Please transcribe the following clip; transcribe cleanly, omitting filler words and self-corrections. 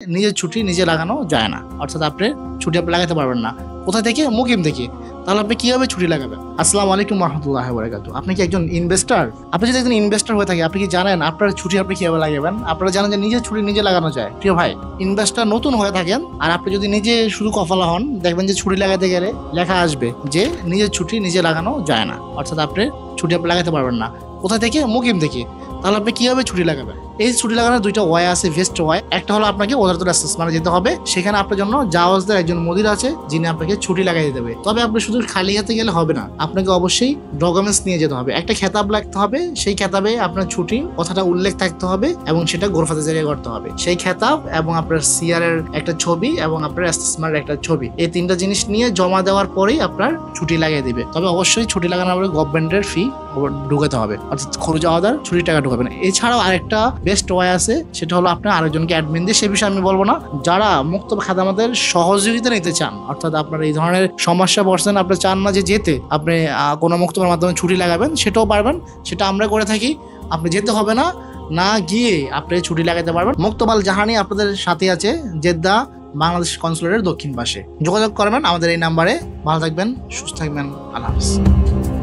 নিজের ছুটি নিজে লাগানো যায় না, অর্থাৎ আপনি ছুটি আপনি লাগাতে পারবেন না। কোথা থেকে? মুকিম থেকে। তাহলে আপনি কিভাবে ছুটি লাগাবেন? আসসালামু আলাইকুম রাহমাতুল্লাহি ওয়া বারাকাতুহু। আপনি কি একজন ইনভেস্টর? আপনি যদি একজন ইনভেস্টর হয়ে থাকে, আপনি কি জানেন আপনার ছুটি আপনি কিভাবে লাগাবেন? আপনারা জানেন যে নিজের ছুটি নিজে লাগানো যায়। প্রিয় ভাই, ইনভেস্টর নতুন হয়ে থাকেন আর আপনি যদি নিজে শুধু কফলা হন, দেখবেন যে ছুটি লাগাতে গেলে লেখা আসবে যে নিজের ছুটি নিজে লাগানো যায় না, অর্থাৎ আপনি ছুটি আপনি লাগাতে পারবেন না। কোথা থেকে? মুকিম থেকে। তাহলে আপনি কিভাবে ছুটি লাগাবেন? এই ছুটি লাগানোর দুইটা ওয়ে আছে, বেস্ট ওয়ে। একটা হলো আপনাকে ওদারতুল মানে যেতে হবে, সেখানে আপনার জন্য জাওয়াজদের একজন মুদির আছে যিনি আপনাকে ছুটি লাগাই দেবে। তবে আপনি শুধু খালি হাতে গেলে হবে না, আপনাকে অবশ্যই ডকুমেন্টস নিয়ে যেতে হবে, একটা খেতাব লাগতে হবে, সেই খেতাবে আপনার ছুটি কথাটা উল্লেখ থাকতে হবে এবং সেটা গোরফাতে জারিয়া করতে হবে। সেই খেতাব এবং আপনার সিআর এর একটা ছবি এবং আপনার এস্তেসমার একটা ছবি, এই তিনটা জিনিস নিয়ে জমা দেওয়ার পরেই আপনার ছুটি লাগিয়ে দিবে। তবে অবশ্যই ছুটি লাগানোর পরে গভর্নমেন্টের ফি ঢুকাতে হবে, অর্থাৎ খরচ আওয়াদার ছুটির টাকা ঢুকাবেন। এছাড়াও আরেকটা বেস্ট ওয়ে আছে, সেটা হলো আপনি আরেকজনকে অ্যাডমিন দিয়ে, সে বিষয়ে আমি বলবো না। যারা মুক্ত খাদামাতের সহযোগিতা নিতে চান, অর্থাৎ আপনার এই ধরনের সমস্যা পড়ছেন, আপনি চান না যে যেতে আপনি কোনো মুক্তবের মাধ্যমে ছুটি লাগাবেন, সেটাও পারবেন, সেটা আমরা করে থাকি। আপনি যেতে হবে না, না গিয়ে আপনি ছুটি লাগাতে পারবেন। মুক্তবাল জাহানি আপনাদের সাথে আছে, জেদ্দা বাংলাদেশ কনসুলেটের দক্ষিণ পাশে। যোগাযোগ করবেন আমাদের এই নাম্বারে। ভালো থাকবেন, সুস্থ থাকবেন, আল্লাহ হাফেজ।